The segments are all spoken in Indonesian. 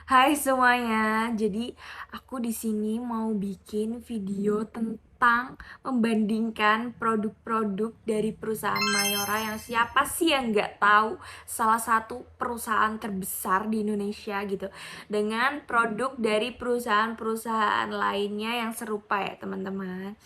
Hai semuanya. Jadi aku di sini mau bikin video tentang membandingkan produk-produk dari perusahaan Mayora yang siapa sih yang nggak tahu salah satu perusahaan terbesar di Indonesia gitu dengan produk dari perusahaan-perusahaan lainnya yang serupa ya teman-teman.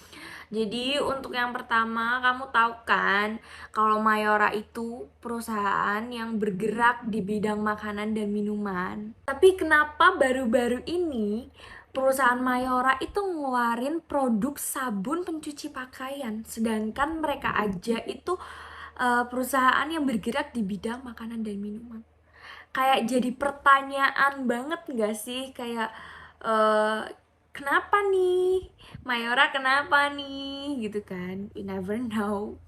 Jadi untuk yang pertama, kamu tahu kan kalau Mayora itu perusahaan yang bergerak di bidang makanan dan minuman. Tapi kenapa baru-baru ini perusahaan Mayora itu ngeluarin produk sabun pencuci pakaian, sedangkan mereka aja itu perusahaan yang bergerak di bidang makanan dan minuman. Kayak jadi pertanyaan banget gak sih, kayak eh, kenapa nih Mayora, kenapa nih gitu kan. We never know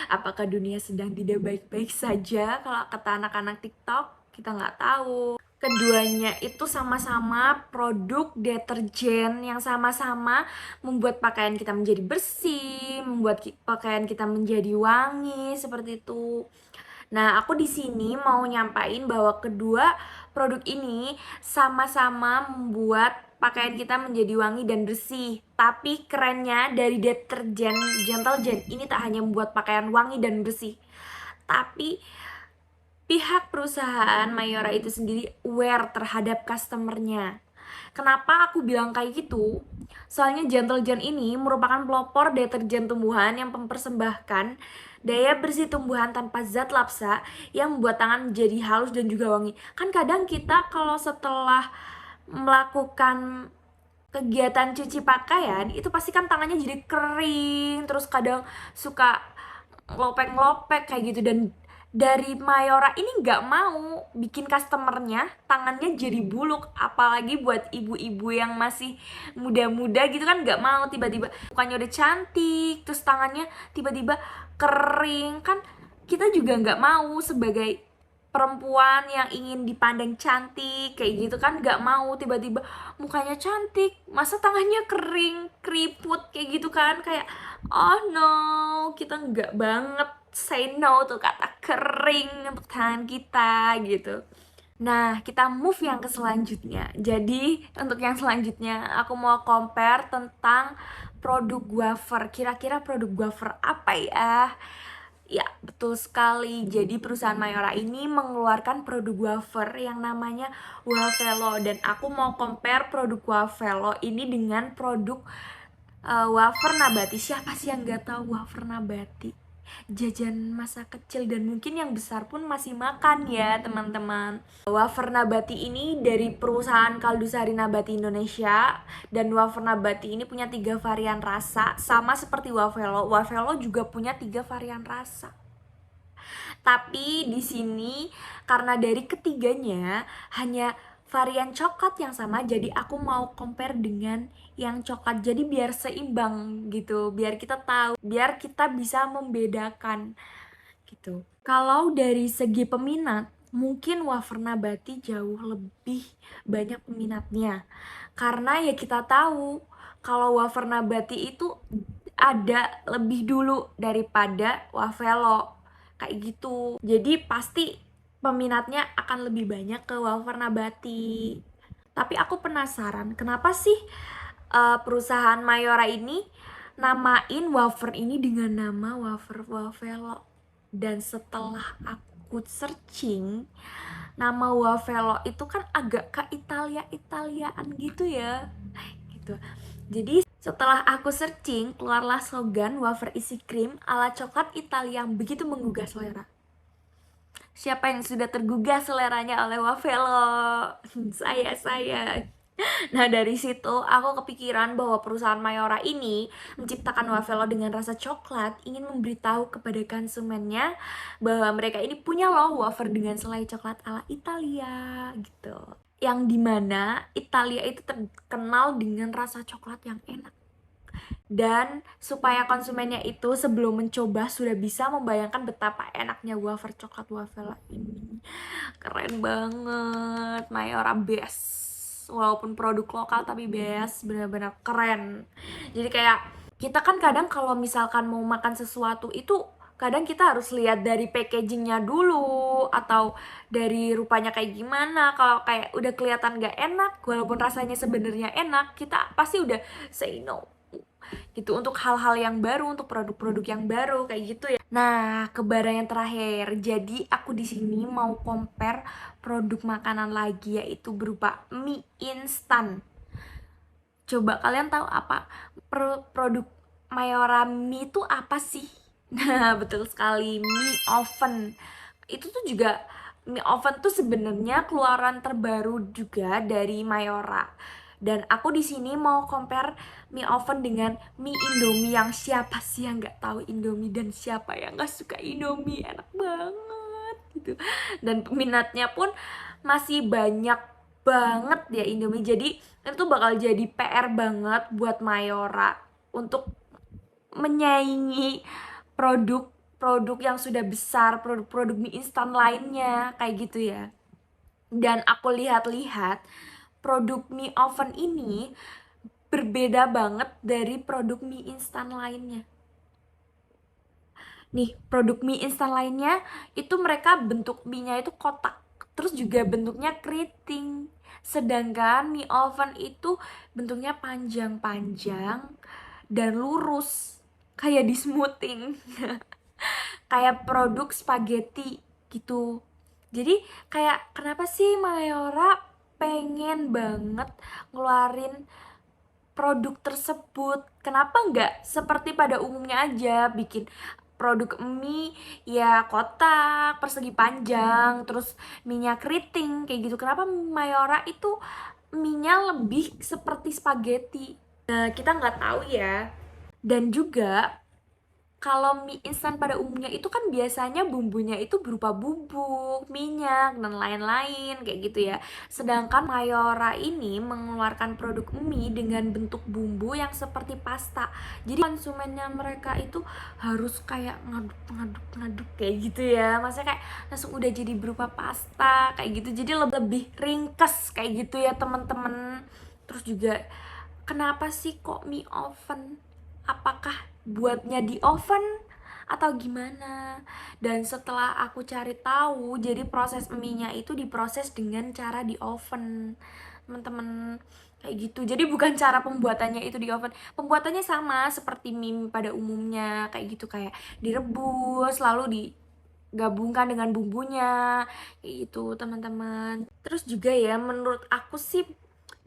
apakah dunia sedang tidak baik-baik saja. Kalau kata anak-anak TikTok, kita nggak tahu. Keduanya itu sama-sama produk deterjen yang sama-sama membuat pakaian kita menjadi bersih, membuat pakaian kita menjadi wangi seperti itu. Nah, aku di sini mau nyampain bahwa kedua produk ini sama-sama membuat pakaian kita menjadi wangi dan bersih. Tapi kerennya dari deterjen Gentle Gen ini tak hanya membuat pakaian wangi dan bersih, tapi pihak perusahaan Mayora itu sendiri aware terhadap customernya. Kenapa aku bilang kayak gitu? Soalnya Gentle Gen ini merupakan pelopor deterjen tumbuhan yang mempersembahkan daya bersih tumbuhan tanpa zat lapsa yang membuat tangan menjadi halus dan juga wangi. Kan kadang kita kalau setelah melakukan kegiatan cuci pakaian itu pasti kan tangannya jadi kering, terus kadang suka lopek-lopek kayak gitu. Dan dari Mayora ini nggak mau bikin customernya tangannya jadi buluk, apalagi buat ibu-ibu yang masih muda-muda gitu kan, nggak mau tiba-tiba bukannya udah cantik terus tangannya tiba-tiba kering. Kan kita juga nggak mau sebagai perempuan yang ingin dipandang cantik kayak gitu kan, nggak mau tiba-tiba mukanya cantik masa tangannya kering keriput kayak gitu kan. Kayak oh no, kita nggak banget say no tuh kata kering untuk tangan kita gitu. Nah, kita move yang ke selanjutnya. Jadi, untuk yang selanjutnya aku mau compare tentang produk wafer. Kira-kira produk wafer apa ya? Ya, betul sekali. Jadi perusahaan Mayora ini mengeluarkan produk wafer yang namanya Wafelo, dan aku mau compare produk Wafelo ini dengan produk wafer nabati. Siapa sih yang nggak tahu wafer nabati? Jajan masa kecil dan mungkin yang besar pun masih makan ya teman-teman. Wafer nabati ini dari perusahaan Kaldu Sari Nabati Indonesia, dan wafer nabati ini punya 3 varian rasa, sama seperti Wafelo. Wafelo juga punya 3 varian rasa. Tapi di sini karena dari ketiganya hanya varian coklat yang sama, jadi aku mau compare dengan yang coklat. Jadi biar seimbang gitu, biar kita tahu, biar kita bisa membedakan gitu. Kalau dari segi peminat, mungkin wafer nabati jauh lebih banyak peminatnya. Karena ya kita tahu kalau wafer nabati itu ada lebih dulu daripada wafelo kayak gitu. Jadi pasti peminatnya akan lebih banyak ke wafer nabati. Tapi aku penasaran, kenapa sih perusahaan Mayora ini namain wafer ini dengan nama wafer Wafelo? Dan setelah aku searching, nama Wafelo itu kan agak ke Italia-Italiaan gitu ya. Gitu. Jadi setelah aku searching, keluarlah slogan wafer isi krim ala coklat Italia yang begitu menggugah selera. Siapa yang sudah tergugah seleranya oleh Wafelo? Saya. Nah, dari situ aku kepikiran bahwa perusahaan Mayora ini menciptakan Wafelo dengan rasa coklat, ingin memberitahu kepada konsumennya bahwa mereka ini punya loh wafer dengan selai coklat ala Italia gitu. Yang dimana Italia itu terkenal dengan rasa coklat yang enak. Dan supaya konsumennya itu sebelum mencoba sudah bisa membayangkan betapa enaknya wafer coklat Wafelo ini. Keren banget, Mayora best. Walaupun produk lokal tapi best, benar-benar keren. Jadi kayak kita kan kadang kalau misalkan mau makan sesuatu itu kadang kita harus lihat dari packagingnya dulu atau dari rupanya kayak gimana. Kalau kayak udah kelihatan gak enak walaupun rasanya sebenarnya enak, kita pasti udah say no gitu untuk hal-hal yang baru, untuk produk-produk yang baru kayak gitu ya. Nah, ke barang yang terakhir. Jadi aku di sini mau compare produk makanan lagi, yaitu berupa mie instan. Coba kalian tahu apa produk Mayora mie itu apa sih? Nah, betul sekali, mie oven. Itu tuh juga mie oven tuh sebenarnya keluaran terbaru juga dari Mayora. Dan aku di sini mau compare mie oven dengan mie Indomie, yang siapa sih yang nggak tahu Indomie dan siapa yang nggak suka Indomie, enak banget gitu. Dan peminatnya pun masih banyak banget ya Indomie. Jadi itu bakal jadi PR banget buat Mayora untuk menyaingi produk-produk yang sudah besar, produk-produk mie instan lainnya kayak gitu ya. Dan aku lihat-lihat produk mie oven ini berbeda banget dari produk mie instan lainnya. Nih, produk mie instan lainnya itu mereka bentuk mie-nya itu kotak, terus juga bentuknya keriting. Sedangkan mie oven itu bentuknya panjang-panjang dan lurus, kayak di smoothing. Kayak produk spaghetti gitu. Jadi kayak kenapa sih Mayora pengen banget ngeluarin produk tersebut? Kenapa nggak seperti pada umumnya aja bikin produk mie ya kotak, persegi panjang, terus minyak keriting kayak gitu. Kenapa Mayora itu mie-nya lebih seperti spaghetti? Nah, kita nggak tahu ya. Dan juga kalau mie instan pada umumnya itu kan biasanya bumbunya itu berupa bubuk, minyak, dan lain-lain kayak gitu ya. Sedangkan Mayora ini mengeluarkan produk mie dengan bentuk bumbu yang seperti pasta. Jadi konsumennya mereka itu harus kayak ngaduk-ngaduk kayak gitu ya. Maksudnya kayak langsung udah jadi berupa pasta kayak gitu. Jadi lebih ringkes kayak gitu ya teman-teman. Terus juga kenapa sih kok mie oven? Apakah buatnya di oven atau gimana? Dan setelah aku cari tahu, jadi proses mie-nya itu diproses dengan cara di oven, teman-teman, kayak gitu. Jadi bukan cara pembuatannya itu di oven, pembuatannya sama seperti mie pada umumnya kayak gitu, kayak direbus lalu digabungkan dengan bumbunya kayak gitu teman-teman. Terus juga ya, menurut aku sih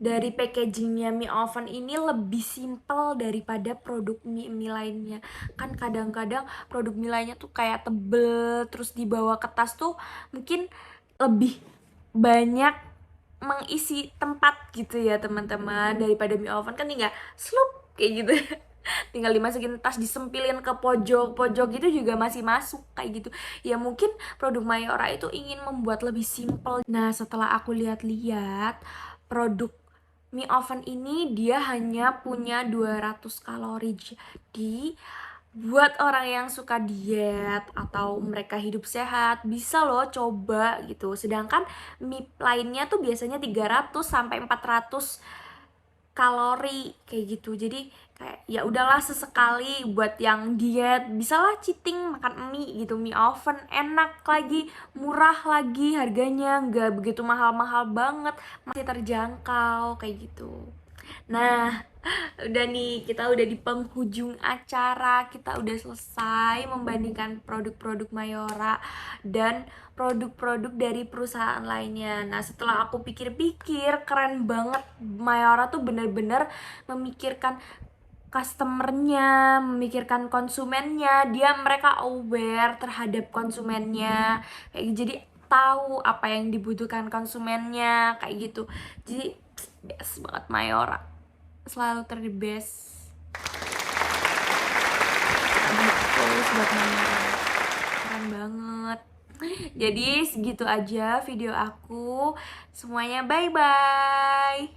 dari packagingnya mie oven ini lebih simpel daripada produk mie lainnya. Kan kadang-kadang produk mie lainnya tuh kayak tebel, terus dibawa ke tas tuh mungkin lebih banyak mengisi tempat gitu ya teman-teman, daripada mie oven kan tinggal slup kayak gitu. Tinggal dimasukin tas, disempilin ke pojok-pojok gitu juga masih masuk kayak gitu. Ya mungkin produk Mayora itu ingin membuat lebih simpel. Nah, setelah aku lihat-lihat produk mie oven ini dia hanya punya 200 kalori. Jadi buat orang yang suka diet atau mereka hidup sehat bisa loh coba gitu. Sedangkan mie lainnya tuh biasanya 300 sampai 400 kalori kayak gitu. Jadi kayak ya udahlah, sesekali buat yang diet bisalah cheating makan mie gitu. Mie oven enak lagi, murah lagi, harganya nggak begitu mahal-mahal banget, masih terjangkau kayak gitu. Nah, udah nih, kita udah di penghujung acara. Kita udah selesai membandingkan produk-produk Mayora dan produk-produk dari perusahaan lainnya. Nah, setelah aku pikir-pikir, keren banget. Mayora tuh bener-bener memikirkan customernya, memikirkan konsumennya. Mereka aware terhadap konsumennya, kayak gitu. Jadi tahu apa yang dibutuhkan konsumennya kayak gitu. Jadi best banget Mayora, selalu ter the best. Terus buat Mayora keren banget. Jadi segitu aja video aku semuanya, bye bye.